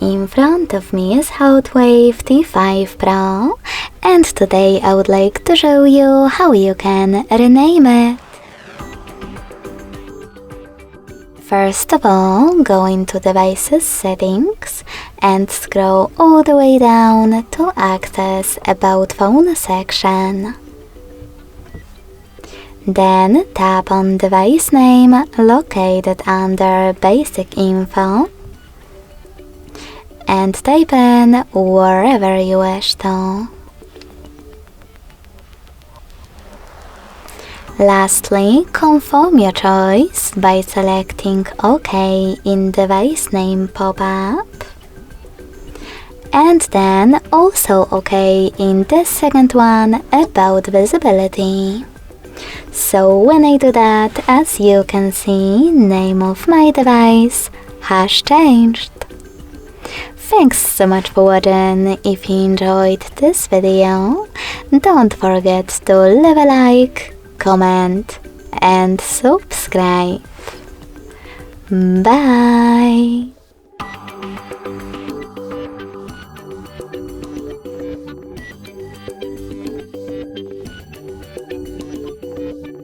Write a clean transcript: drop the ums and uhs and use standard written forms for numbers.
In front of me is Hotwav T5 Pro, and today I would like to show you how you can rename it. First of all, go into Devices Settings and scroll all the way down to access About Phone section. Then tap on device name located under Basic Info and type in wherever you wish to. Lastly, confirm your choice by selecting OK in device name pop-up, and then also OK in the second one about visibility. So when I do that, as you can see, name of my device has changed. Thanks so much for watching. If you enjoyed this video, don't forget to leave a like, comment and subscribe. Bye!